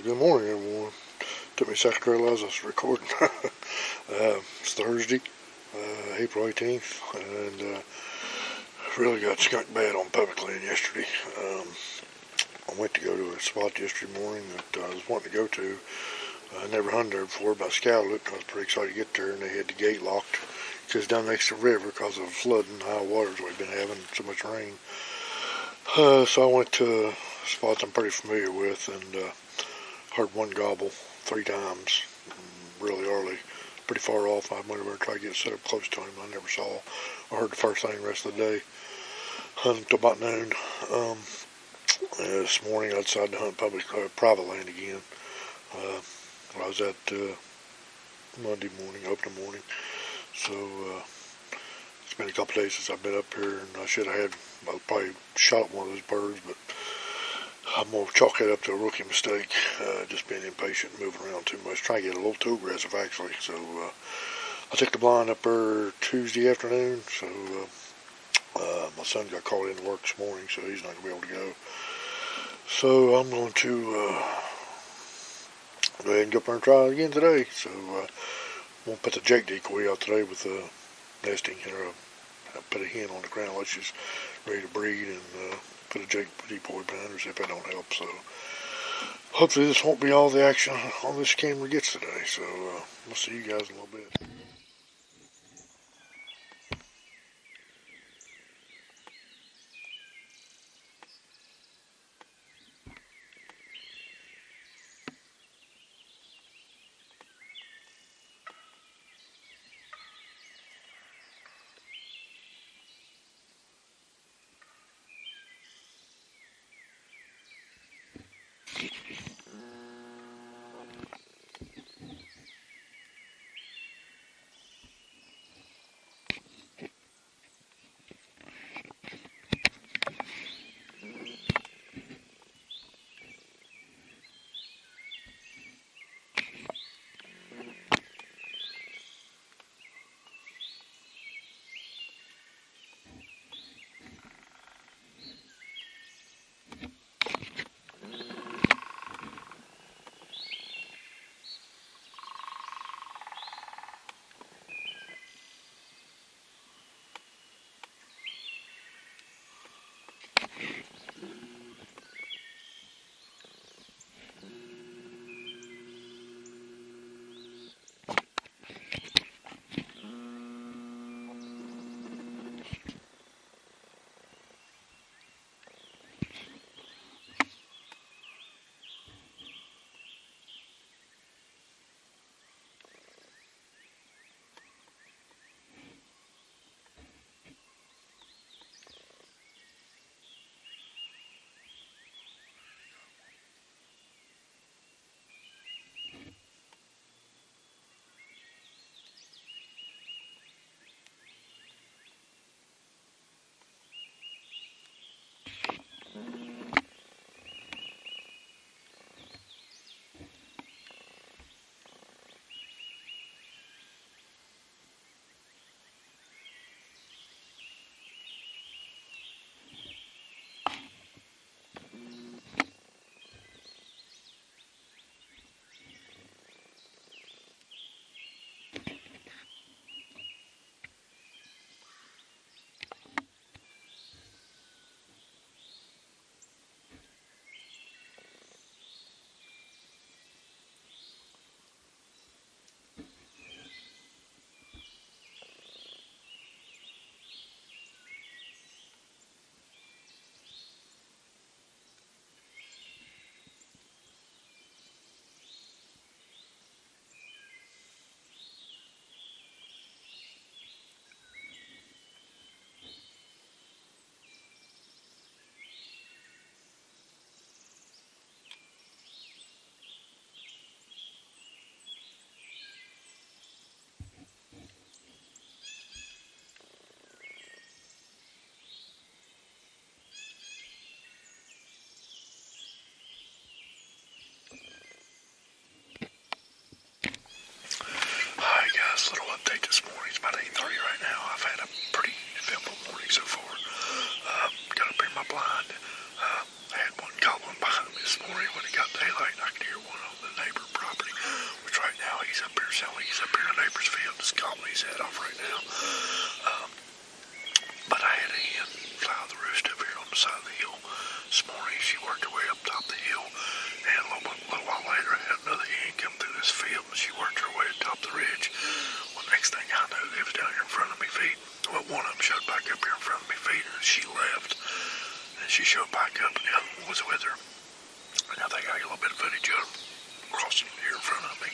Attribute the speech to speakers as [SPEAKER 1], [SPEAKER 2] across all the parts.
[SPEAKER 1] Good morning, everyone. Took me a second to realize I was recording. It's Thursday, April 18th, and really got skunked bad on public land yesterday. I went to go to a spot yesterday morning that I was wanting to go to. I never hunted there before, but I scouted it. I was pretty excited to get there, and they had the gate locked because down next to the river because of flooding, high waters we've been having, so much rain. So I went to spots I'm pretty familiar with, and heard one gobble 3 times really early, pretty far off. I went over and tried to get set up close to him. I never saw. I heard the first thing the rest of the day. Hunted until about noon. This morning I decided to hunt private land again. I was at Monday morning, opening morning. So it's been a couple days since I've been up here, and I should have probably shot one of those birds, but I'm going to chalk that up to a rookie mistake, just being impatient and moving around too much, trying to get a little too aggressive actually. So I took the blind up there Tuesday afternoon, so my son got called into work this morning, so he's not going to be able to go. So I'm going to go ahead and go up there and try it again today. So I'm going to put the Jake decoy out today with the nesting, I put a hen on the ground like she's ready to breed, and put a Jake decoy behind her, see if that don't help. So hopefully this won't be all the action on this camera gets today. So we'll see you guys in a little bit. Little update this morning. It's about 8:30 right now. I've had a pretty eventful morning so far. Got up in my blind. I had one gobbling behind me this morning when it got daylight, and I could hear one she worked her way up top the hill, and a little while later I had another hen come through this field, and she worked her way up top the ridge. Well, next thing I knew, they was down here in front of me feeding. Well, one of them showed back up here in front of me feeding, and she left. And she showed back up, and the other one was with her. And I think I got a little bit of footage of them crossing here in front of me.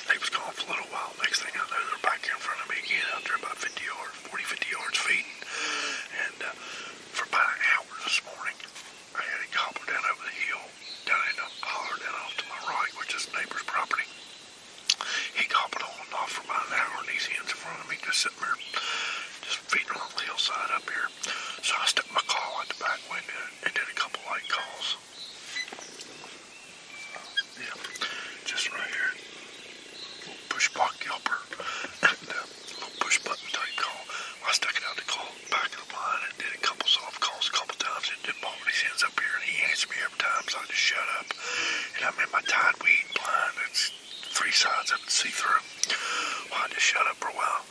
[SPEAKER 1] They was gone for a little while. Next thing I know, they're back here in front of me again, out there about 50 yards feeding. And for about an hour this morning, I had a gobbler down over the hill, down in a holler down off to my right, which is the neighbor's property. He gobbled on and off for about an hour, and these hens in front of me just sitting there, just feeding on the hillside up here. So I stuck my call out the back window and did a couple light calls. Yeah, just right here. Little push block yelper and a little push button type call. I stuck it out the call back of the line and did a couple soft calls a couple times. It did ball these hens up here, and he answered me every time, so I just shut up. And I'm in my tide weed blind. It's three sides of it see through. Well, I just shut up for a while.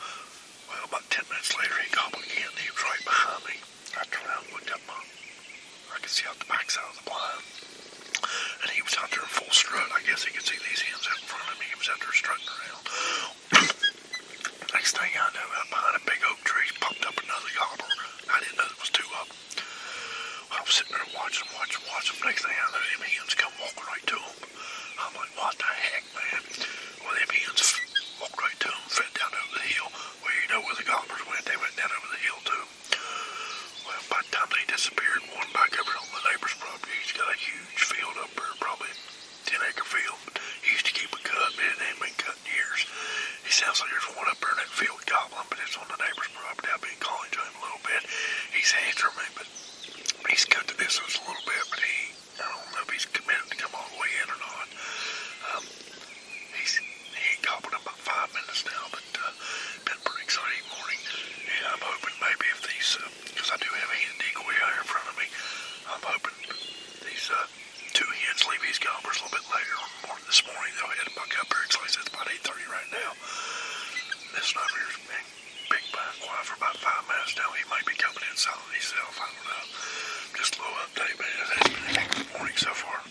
[SPEAKER 1] Well, about 10 minutes later, he gobbled again, and he was right behind me. I turned around and looked up. I could see out the backside of the blind. And he was out there in full strut. I guess he could see these hens out in front of me. He was out there strutting around. Next thing I know, out behind a big oak tree, popped up another gobbler. I didn't know there was two of them. I was sitting there watching them. Next thing I know, them hens come walking right to him. I'm like, what the heck, man? Well, them hens walked right to him, fed down over the hill. Well, you know where the gobblers went. They went down over the hill, too. Well, by the time they disappeared, one back over on the neighbor's property, he's got a huge field up there, probably 10-acre field. But he used to keep a cut, but it ain't been cut in years. He sounds like there's one up there in that field gobbling, but it's on the neighbor's property. I've been calling to him a little bit. He's answering me, but he's cut the distance a little bit, but I don't know if he's committed to come all the way in or not. He ain't gobbled in about 5 minutes now, but been a pretty exciting morning. And I'm hoping maybe if these, because I do have a hen decoy out here in front of me, I'm hoping these two hens leave these gobblers a little bit later this morning. They'll head back up here. It's like it's about 8:30 right now. This one over here's big quiet for about 5 minutes now. He might be coming in selling himself. I don't know. Just a little update, man. It's been a heck of a morning so far.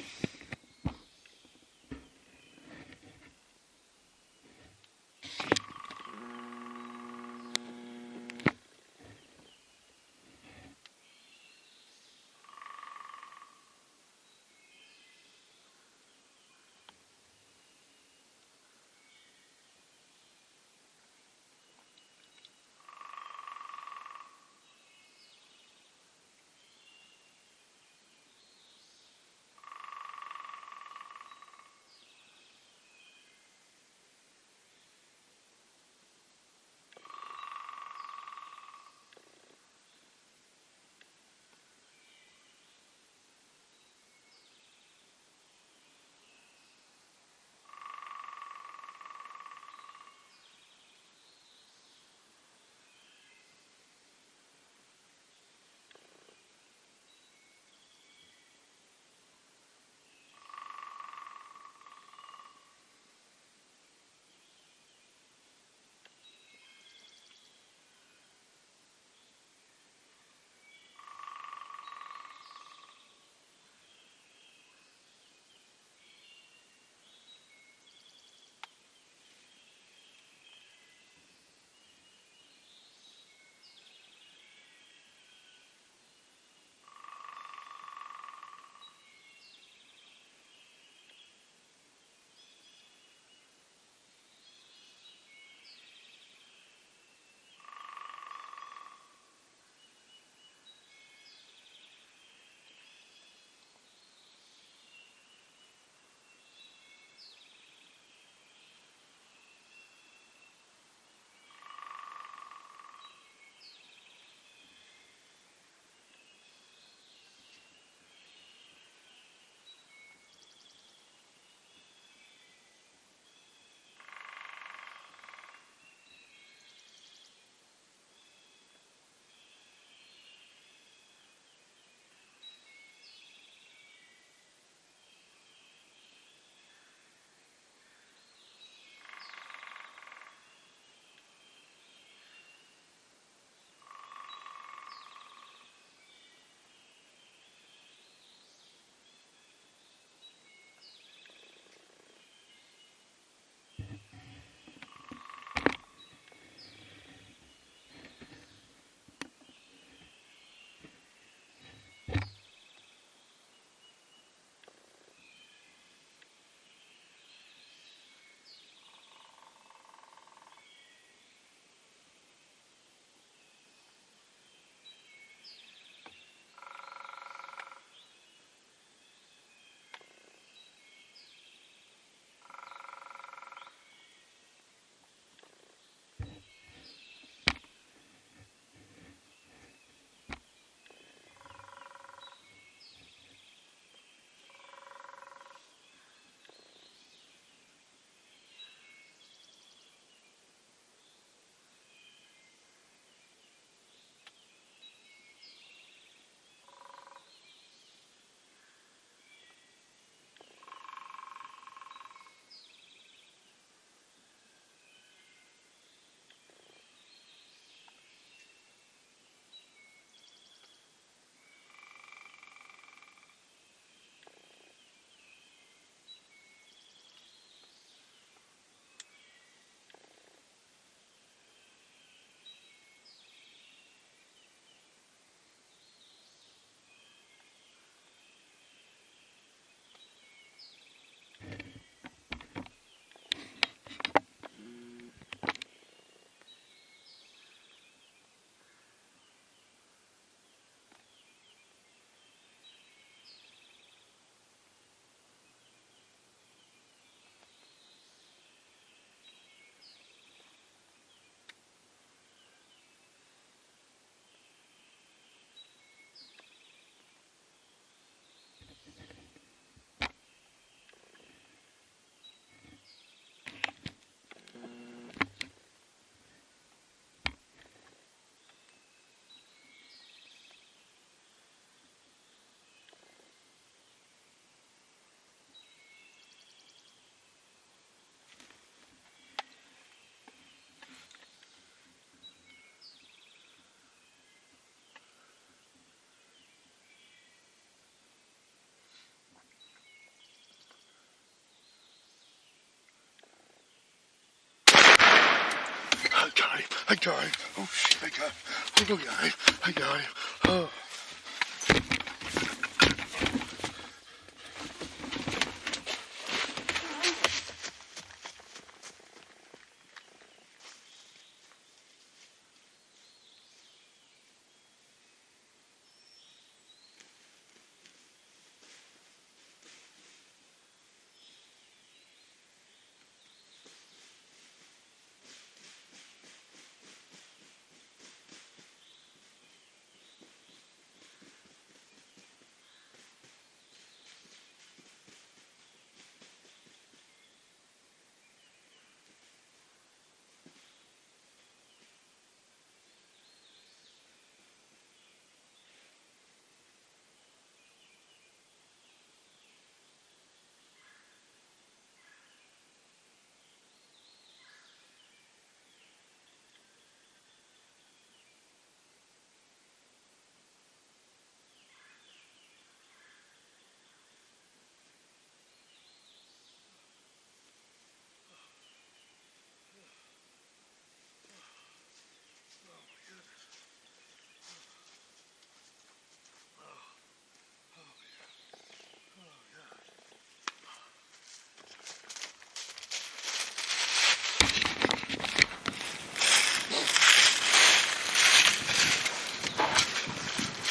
[SPEAKER 1] I got him. Oh shit, I got him. Oh, look at him. I got him. Oh.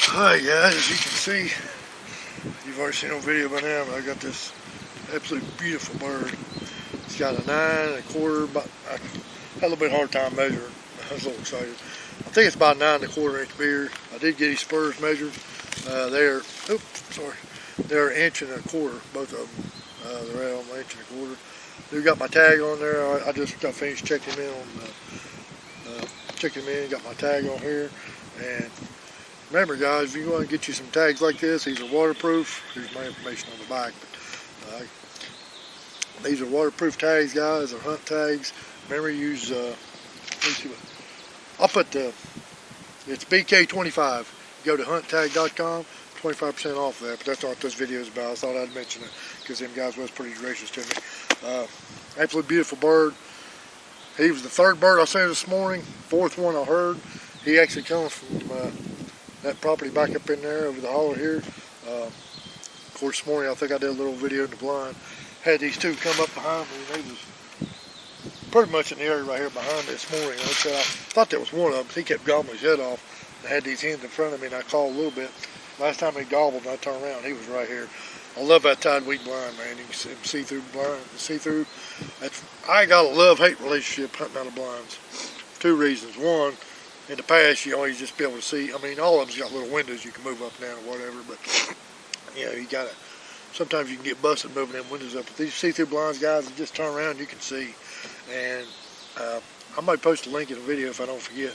[SPEAKER 1] Alright guys, as you can see, you've already seen on video by now, but I got this absolutely beautiful bird. It's got a 9 1/4, but I had a little bit hard time measuring. I was a little excited. I think it's about 9 1/4 inch beard. I did get his spurs measured. They're 1.25 inches, both of them. They're right on 1.25 inches. They got my tag on there. I just got finished checking him in got my tag on here. And remember guys, if you want to get you some tags like this, these are waterproof. Here's my information on the back. But, these are waterproof tags, guys. They're hunt tags. Remember, use, I'll put it's BK25. Go to hunttag.com, 25% off of that. But that's not what this video is about. I thought I'd mention it because them guys was pretty gracious to me. Absolutely beautiful bird. He was the 3rd bird I seen this morning. 4th one I heard. He actually comes from that property back up in there over the holler here. Of course, this morning I think I did a little video in the blind. Had these two come up behind me. They was pretty much in the area right here behind me this morning. I thought that was one of them. He kept gobbling his head off. I had these hens in front of me and I called a little bit. Last time he gobbled and I turned around, he was right here. I love that tide weed blind, man. You can see through blind, see through. I got a love-hate relationship hunting out of blinds. 2 reasons. One, in the past, you always just be able to see. I mean, all of them's got little windows you can move up and down or whatever, but you know, you gotta. Sometimes you can get busted moving them windows up. But these see-through blinds, guys, you just turn around, you can see. And I might post a link in the video if I don't forget.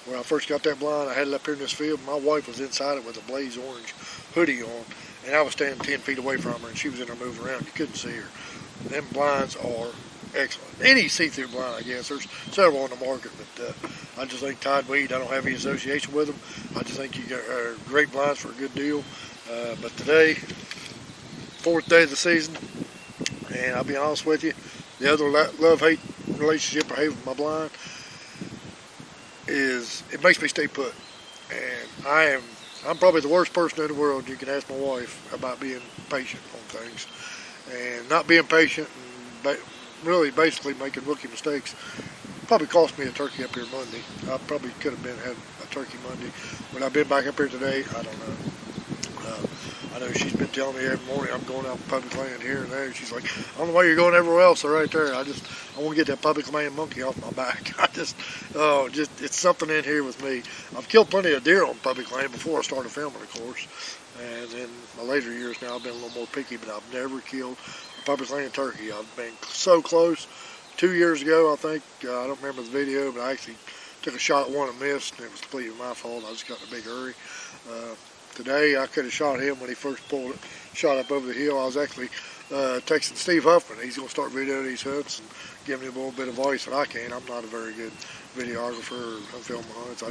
[SPEAKER 1] When I first got that blind, I had it up here in this field. My wife was inside it with a blaze orange hoodie on, and I was standing 10 feet away from her, and she was in there moving around. You couldn't see her. Them blinds are excellent. Any see-through blind, I guess. There's several on the market, but I just think Tide Weed, I don't have any association with them. I just think you got great blinds for a good deal. But today, 4th day of the season, and I'll be honest with you, the other love-hate relationship I have with my blind is it makes me stay put. And I'm probably the worst person in the world. You can ask my wife about being patient on things. And not being patient and really basically making rookie mistakes probably cost me a turkey up here Monday. I probably could have had a turkey Monday. When I've been back up here today, I don't know. I know she's been telling me every morning I'm going out public land here and there. She's like, I don't know why you're going everywhere else. They're right there. I want to get that public land monkey off my back. It's something in here with me. I've killed plenty of deer on public land before I started filming, of course. And in my later years now, I've been a little more picky, but I've never killed a public land turkey. I've been so close. 2 years ago, I think, I don't remember the video, but I actually took a shot at one and missed, and it was completely my fault. I just got in a big hurry. Today, I could have shot him when he first pulled it, shot up over the hill. I was actually texting Steve Huffman. He's going to start videoing these hunts and giving him a little bit of voice that I can. I'm not a very good videographer or film hunts.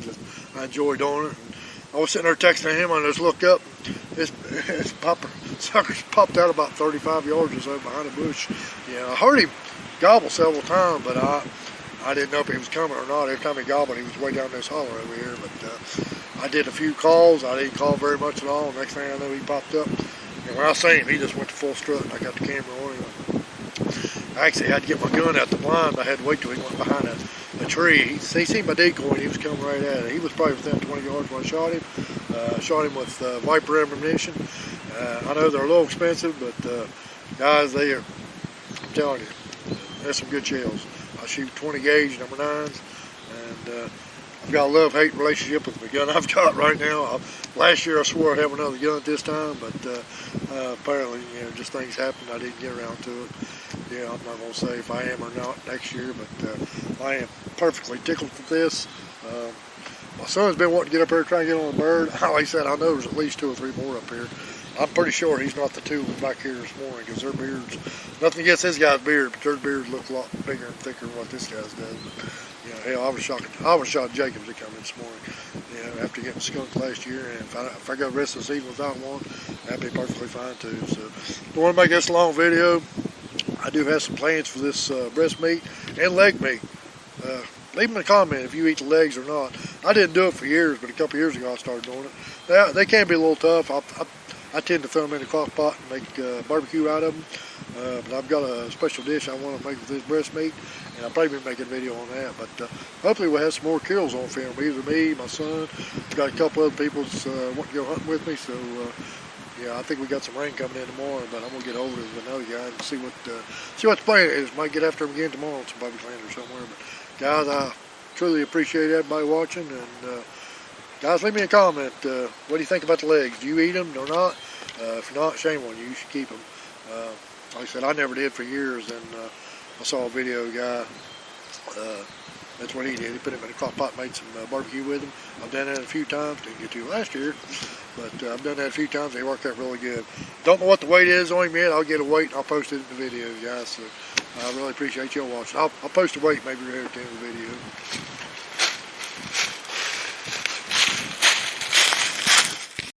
[SPEAKER 1] I enjoy doing it. And I was sitting there texting him, and I just looked up. His suckers popped out about 35 yards or so behind a bush. Yeah, I heard him gobble several times, but I didn't know if he was coming or not. Every time he gobbled, he was way down this holler over here. But I did a few calls. I didn't call very much at all. Next thing I know, he popped up. And when I seen him, he just went to full strut. I got the camera on him. I actually had to get my gun out the blind. I had to wait till he went behind a tree. He seen my decoy and he was coming right at it. He was probably within 20 yards when I shot him. Shot him with Viper ammunition. I know they're a little expensive, but guys, I'm telling you, there's some good shells. I shoot 20 gauge number 9s, and I've got a love-hate relationship with the gun I've got right now. Last year I swore I'd have another gun at this time, but apparently, just things happened. I didn't get around to it. Yeah, I'm not going to say if I am or not next year, but I am perfectly tickled with this. My son's been wanting to get up here and try and get on a bird. Like I said, I know there's at least 2 or 3 more up here. I'm pretty sure he's not the 2 back here this morning, because their beards, nothing against this guy's beard, but their beards look a lot bigger and thicker than what this guy's does. But, hell, I was shot Jacobs to come in this morning, after getting skunked last year, and if I go the rest of the season without one, that'd be perfectly fine too. So, don't want to make this a long video. I do have some plans for this breast meat and leg meat. Leave them a comment if you eat the legs or not. I didn't do it for years, but a couple years ago I started doing it. They can be a little tough. I tend to throw them in a crock pot and make barbecue out of them. But I've got a special dish I want to make with this breast meat, and I'll probably be making a video on that. But hopefully we'll have some more kills on film. Either me, my son, I've got a couple other people that want to go hunting with me. So I think we got some rain coming in tomorrow. But I'm gonna get over to another guy and see what the plan is. Might get after him again tomorrow on some public land or somewhere. But guys, I truly appreciate everybody watching, and guys, leave me a comment. What do you think about the legs? Do you eat them or not? If not, shame on you. You should keep them. Like I said, I never did for years, and I saw a video guy. That's what he did. He put them in a crock pot, made some barbecue with them. I've done that a few times. Didn't get to last year, but I've done that a few times. They worked out really good. Don't know what the weight is on him yet. I'll get a weight and I'll post it in the video, guys. So I really appreciate y'all watching. I'll post a weight maybe right at the end of the video.